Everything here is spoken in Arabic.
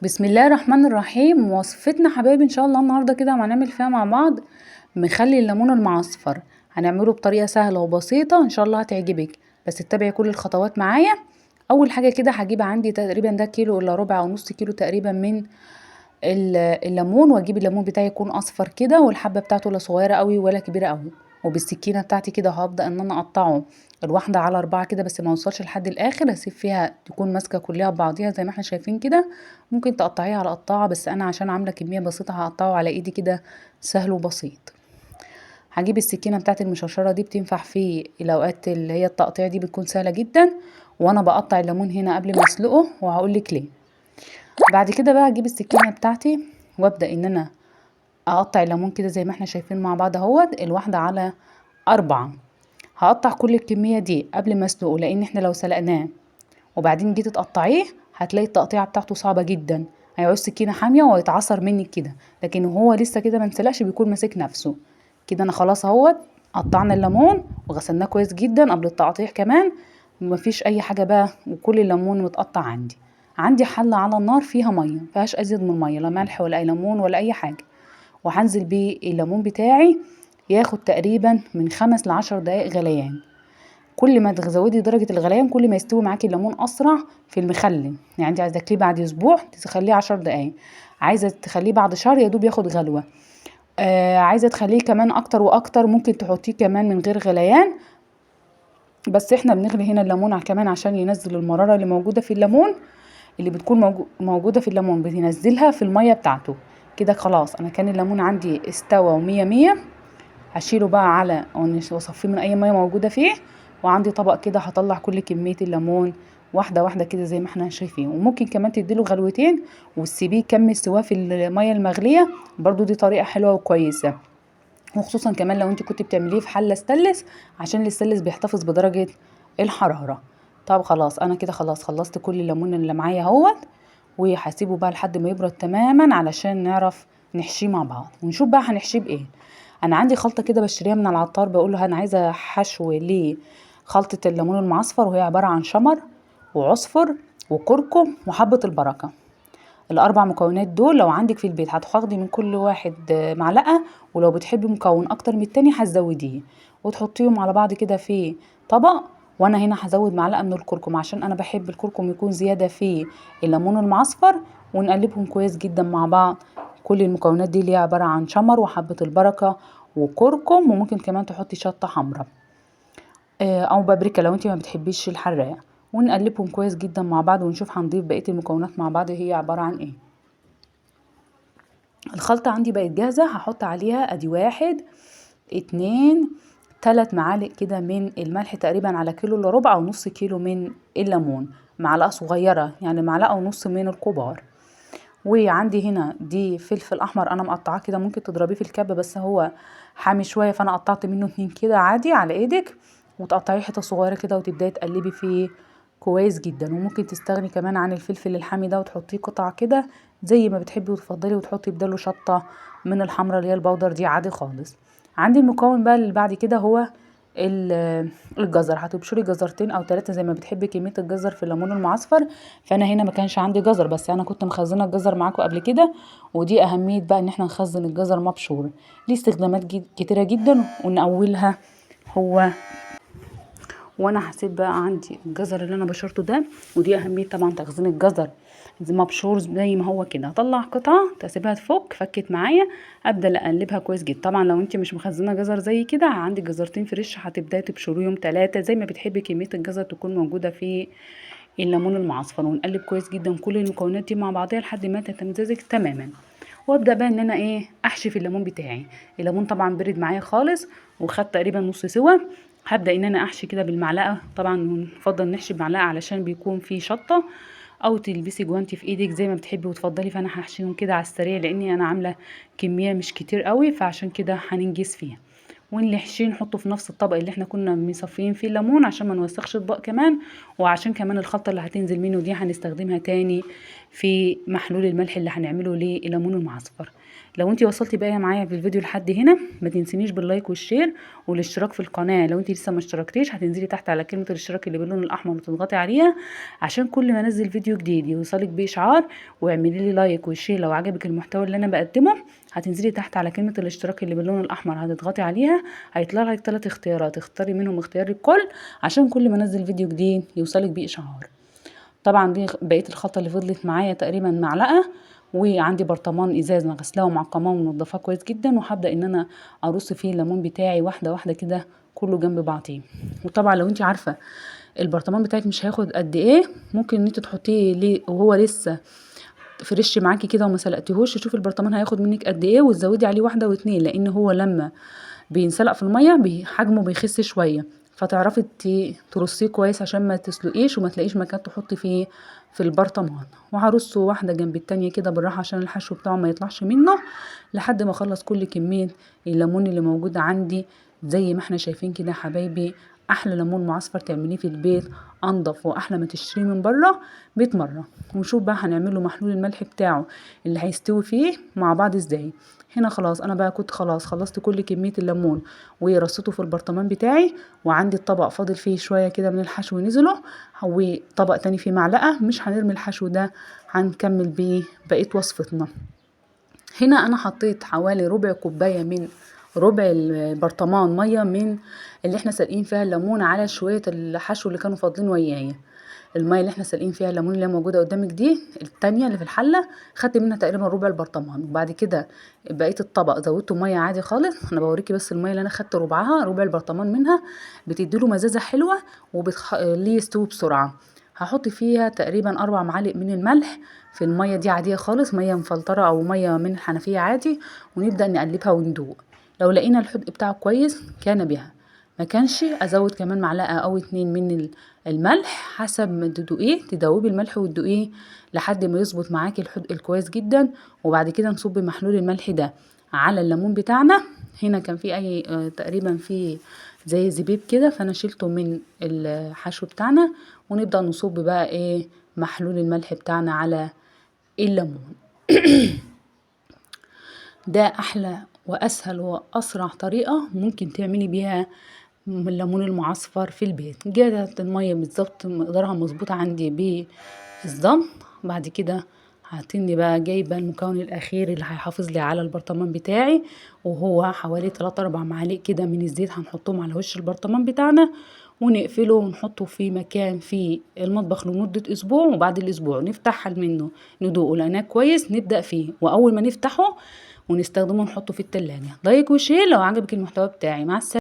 بسم الله الرحمن الرحيم. وصفتنا حبايبي ان شاء الله النهارده كده هنعمل فيها مع بعض مخلي الليمون المعصفر. هنعمله بطريقه سهله وبسيطه ان شاء الله هتعجبك، بس اتبعي كل الخطوات معايا. اول حاجه كده هجيب عندي تقريبا ده كيلو الا ربع او نص كيلو تقريبا من الليمون، واجيب الليمون بتاعي يكون اصفر كده، والحبه بتاعته لا صغيره قوي ولا كبيره قوي. وبالسكينه بتاعتي كده هبدا ان انا اقطعه الواحده على 4 كده، بس ما اوصلش لحد الاخر، هسيب فيها تكون ماسكه كلها ببعضيها زي ما احنا شايفين كده. ممكن تقطعيها على قطاعه، بس انا عشان عامله كميه بسيطه هقطعه على ايدي كده، سهل وبسيط. هجيب السكينه بتاعت المشرشره دي، بتنفع في الاوقات اللي هي التقطيع دي بتكون سهله جدا. وانا بقطع الليمون هنا قبل ما اسلقه وهقولك ليه. بعد كده بقى هجيب السكينه بتاعتي وابدا ان انا اقطع الليمون كده زي ما احنا شايفين مع بعض اهوت، الواحده على 4. هقطع كل الكميه دي قبل ما اسلقه، لان احنا لو سلقناه وبعدين جيت تقطعيه هتلاقي التقطيعه بتاعته صعبه جدا، هيعوز سكينه حاميه وهيتعصر منك كده. لكن هو لسه كده ما انسلقش بيكون ماسك نفسه كده. انا خلاص اهوت قطعنا الليمون وغسلناه كويس جدا قبل التقطيع كمان، مفيش اي حاجه بقى، وكل الليمون متقطع عندي حله على النار فيها ميه، مفيهاش ازيد من ميه، لا ملح ولا اي ليمون ولا اي حاجه. وهنزل بيه الليمون بتاعي، ياخد تقريبا من 5 ل10 دقايق غليان. كل ما تزودي درجة الغليان كل ما يستوي معاكي الليمون أسرع في المخلل. يعني انت عايزة تاكليه بعد أسبوع تخليه 10 دقايق، عايزة تخليه بعد شهر يدوب ياخد غلوة. عايزة تخليه كمان أكتر وأكتر ممكن تحطيه كمان من غير غليان، بس احنا بنغلي هنا الليمون كمان عشان ينزل المرارة اللي موجودة في الليمون، اللي بتكون موجودة في الليمون بننزلها في المية بتاعته. كده خلاص أنا كان الليمون عندي استوى ومية مية. هشيله بقى على واصفيه من اي ميه موجوده فيه، وعندي طبق كده هطلع كل كميه الليمون واحده واحده كده زي ما احنا شايفين. وممكن كمان تديله غلوتين وتسيبيه يكمل سواه في الميه المغليه، برضو دي طريقه حلوه وكويسه. وخصوصا كمان لو انت كنت بتعمليه في حله ستانلس، عشان الستانلس بيحتفظ بدرجه الحراره. طب خلاص انا كده خلاص خلصت كل الليمون اللي معايا اهوت، وهسيبه بقى لحد ما يبرد تماما علشان نعرف نحشيه مع بعض ونشوف بقى هنحشيه بايه. انا عندي خلطه كده بشتريها من العطار، بقول له انا عايزه حشو لخلطه الليمون المعصفر، وهي عباره عن شمر وعصفر وكركم وحبه البركه. الاربع مكونات دول لو عندك في البيت هتاخدي من كل واحد معلقه، ولو بتحبي مكون اكتر من التاني هتزوديه، وتحطيهم على بعض كده في طبق. وانا هنا هزود معلقه من الكركم عشان انا بحب الكركم يكون زياده في الليمون المعصفر، ونقلبهم كويس جدا مع بعض. كل المكونات دي اللي هي عباره عن شمر وحبه البركه وكركم، وممكن كمان تحطي شطه حمراء او بابريكا لو انت ما بتحبيش الحراق. ونقلبهم كويس جدا مع بعض ونشوف هنضيف بقيه المكونات مع بعض هي عباره عن ايه. الخلطة عندي بقت جاهزة، هحط عليها ادي 1 2 3 معالق كده من الملح تقريبا على كيلو الا ربع او نص كيلو من الليمون، معلقة صغيرة يعني معلقة ونص من الكبار. وعندي هنا دي فلفل احمر انا مقطعاه كده، ممكن تضربيه في الكبة بس هو حامي شوية، فانا قطعت منه 2 كده عادي على ايدك، وتقطعيه حتة صغيرة كده وتبداي تقلبي فيه كويس جدا. وممكن تستغني كمان عن الفلفل الحامي ده وتحطيه قطع كده زي ما بتحبي وتفضلي، وتحطي بداله شطة من الحمرا اللي هي البودر دي عادي خالص. عندي المكون بقى اللي بعد كده هو الجزر. هتبشري جزرتين او 3 زي ما بتحبي كميه الجزر في الليمون المعصفر. فانا هنا ما كانش عندي جزر، بس انا كنت مخزنه الجزر معاكم قبل كده، ودي اهميه بقى ان احنا نخزن الجزر مبشور، ليه استخدامات كتيره جدا. وان اولها هو، وانا هسيب بقى عندي الجزر اللي انا بشرته ده، ودي اهميه طبعا تخزين الجزر زي مبشور زي ما هو كده. هطلع قطعه تسيبها تفك، فكت معايا، ابدا اقلبها كويس جدا. طبعا لو انت مش مخزنه جزر زي كده عندك جزرتين فريش هتبداي تبشريهم 3 زي ما بتحبي كميه الجزر تكون موجوده في الليمون المعصفر. ونقلب كويس جدا كل المكونات دي مع بعضها لحد ما تتمزج تماما. وابدا بقى ان انا احشي في الليمون بتاعي. الليمون طبعا برد معايا خالص وخد تقريبا نص سوا. هبدا ان انا احشي كده بالمعلقه، طبعا نفضل نحشي بمعلقه علشان بيكون فيه شطه، او تلبسي جوانتي في ايدك زي ما بتحبي وتفضلي. فانا هحشيهم كده على السريع لاني انا عامله كميه مش كتير قوي، فعشان كده هننجز فيها. ونحشيه نحطه في نفس الطبق اللي احنا كنا مصفيين فيه الليمون عشان ما نوسخش اطباق كمان، وعشان كمان الخلطه اللي هتنزل منه دي هنستخدمها تاني في محلول الملح اللي هنعمله لليمون المعصفر. لو انتي وصلتي بقى معايا في الفيديو لحد هنا ما تنسينيش باللايك والشير والاشتراك في القناه. لو انتي لسه ما اشتركتيش هتنزلي تحت على كلمه الاشتراك اللي باللون الاحمر وتضغطي عليها عشان كل ما انزل فيديو جديد يوصلك باشعار، واعملي لي لايك والشير لو عجبك المحتوى اللي انا بقدمه. هتنزلي تحت على كلمه الاشتراك اللي باللون الاحمر هتضغطي عليها، هيطلع لك 3 اختيارات اختاري منهم اختيار الكل عشان كل ما انزل فيديو جديد يوصلك باشعار. طبعا دي بقيه الخلطه اللي فضلت معايا تقريبا معلقه، وعندي برطمان ازاز انا غسلاه ومعقماه ومنضفاه كويس جدا، وهبدا ان انا ارص فيه الليمون بتاعي واحده واحده كده كله جنب بعضيه. وطبعا لو انت عارفه البرطمان بتاعك مش هياخد قد ايه، ممكن ان انت تحطيه ليه وهو لسه فريش معاكي كده وما سلقتيهوش، تشوفي البرطمان هياخد منك قد ايه وتزودي عليه 1 و2، لان هو لما بينسلق في الميه حجمه بيخس شويه، فتعرفي ترصيه كويس عشان ما تسلقيش وما تلاقيش مكان تحطي فيه في البرطمان. وهرصه واحده جنب التانية كده بالراحه عشان الحشو بتاعه ما يطلعش منه لحد ما اخلص كل كميه الليمون اللي موجوده عندي. زي ما احنا شايفين كده يا حبايبي، احلى ليمون معصفر تعمليه في البيت، انضف واحلى ما تشتريه من بره 100 مره. ونشوف بقى هنعمله محلول الملح بتاعه اللي هيستوي فيه مع بعض ازاي. هنا خلاص انا بقى كنت خلاص خلصت كل كميه الليمون ورصيته في البرطمان بتاعي، وعندي الطبق فاضل فيه شويه كده من الحشو نزله، وطبق تاني فيه معلقه. مش هنرمي الحشو ده، هنكمل بيه بقيه وصفتنا. هنا انا حطيت حوالي ربع كوبايه من ربع البرطمان ميه من اللي احنا سالقين فيها الليمون على شويه الحشو اللي كانوا فاضلين ويايا. الميه اللي احنا سالقين فيها الليمون اللي هي موجوده قدامك دي التانية اللي في الحله، خدت منها تقريبا ربع البرطمان. وبعد كده بقيه الطبق زودته ميه عادي خالص. انا بوريكي بس الميه اللي انا خدت ربعها ربع البرطمان منها بتديله مزازه حلوه وبتخليه يستوي بسرعه. هحط فيها تقريبا 4 معالق من الملح في الميه دي عاديه خالص، ميه مفلتره او ميه من الحنفيه عادي، ونبدا نقلبها وندوق. لو لقينا الحدق بتاعه كويس كان بها، ما كانش ازود كمان معلقه او 2 من الملح حسب ما تدوقيه. تدوبي الملح وتدوقيه لحد ما يظبط معاكي الحدق الكويس جدا. وبعد كده نصب محلول الملح ده على الليمون بتاعنا. هنا كان في اي تقريبا في زي زبيب كده، فانا شلته من الحشو بتاعنا، ونبدا نصب بقى محلول الملح بتاعنا على الليمون. ده احلى واسهل واسرع طريقه ممكن تعملي بيها الليمون المعصفر في البيت. جابت الميه بالظبط مقدارها مظبوطه عندي بالظبط. بعد كده هتني بقى جايبه المكون الاخير اللي هيحافظ لي على البرطمان بتاعي، وهو حوالي 3-4 معالق كده من الزيت هنحطهم على وش البرطمان بتاعنا، ونقفله ونحطه في مكان في المطبخ لمدة أسبوع. وبعد الأسبوع نفتح منه ندوقه لقيناه كويس نبدأ فيه، وأول ما نفتحه ونستخدمه نحطه في التلاجة. لايك وشير لو عجبك المحتوى بتاعي. مع السلامة.